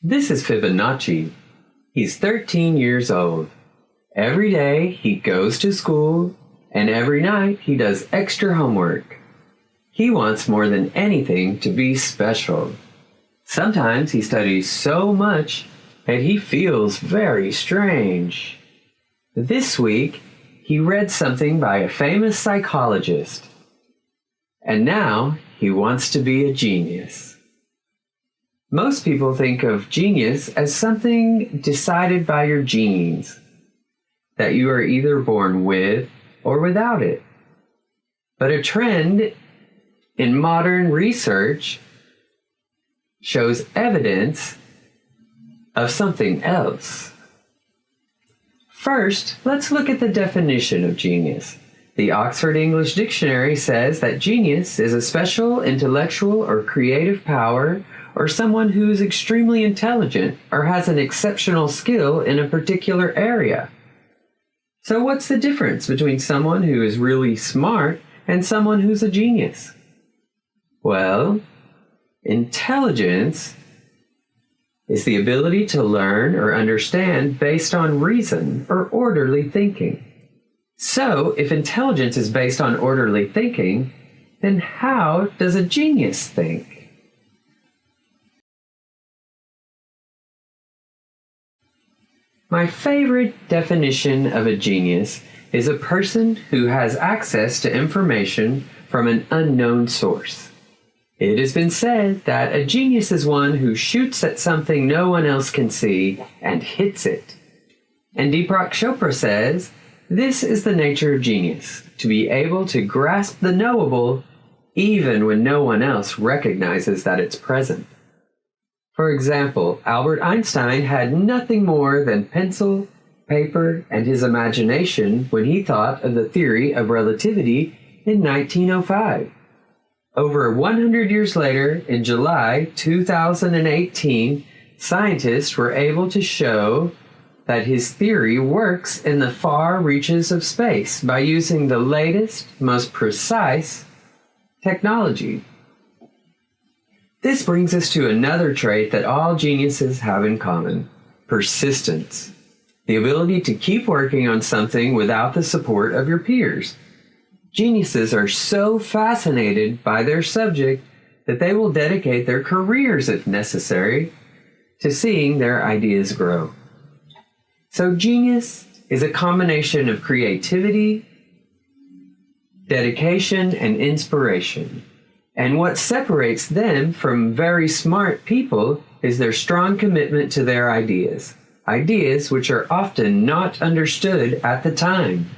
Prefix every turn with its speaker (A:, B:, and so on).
A: This is Fibonacci. He's 13 years old. Every day he goes to school, and every night he does extra homework. He wants more than anything to be special. Sometimes he studies so much that he feels very strange. This week, he read something by a famous psychologist. And now he wants to be a genius. Most people think of genius as something decided by your genes, that you are either born with or without it. But a trend in modern research shows evidence of something else. First, let's look at the definition of genius. The Oxford English Dictionary says that genius is a special intellectual or creative power, or someone who is extremely intelligent or has an exceptional skill in a particular area. So what's the difference between someone who is really smart and someone who's a genius? Well, intelligence is the ability to learn or understand based on reason or orderly thinking. So, if intelligence is based on orderly thinking, then how does a genius think? My favorite definition of a genius is a person who has access to information from an unknown source. It has been said that a genius is one who shoots at something no one else can see and hits it. And Deepak Chopra says, this is the nature of genius, to be able to grasp the knowable even when no one else recognizes that it's present. For example, Albert Einstein had nothing more than pencil, paper, and his imagination when he thought of the theory of relativity in 1905. Over 100 years later, in July 2018, scientists were able to show that his theory works in the far reaches of space by using the latest, most precise technology. This brings us to another trait that all geniuses have in common: persistence. The ability to keep working on something without the support of your peers. Geniuses are so fascinated by their subject that they will dedicate their careers, if necessary, to seeing their ideas grow. So genius is a combination of creativity, dedication, and inspiration. And what separates them from very smart people is their strong commitment to their ideas, ideas which are often not understood at the time.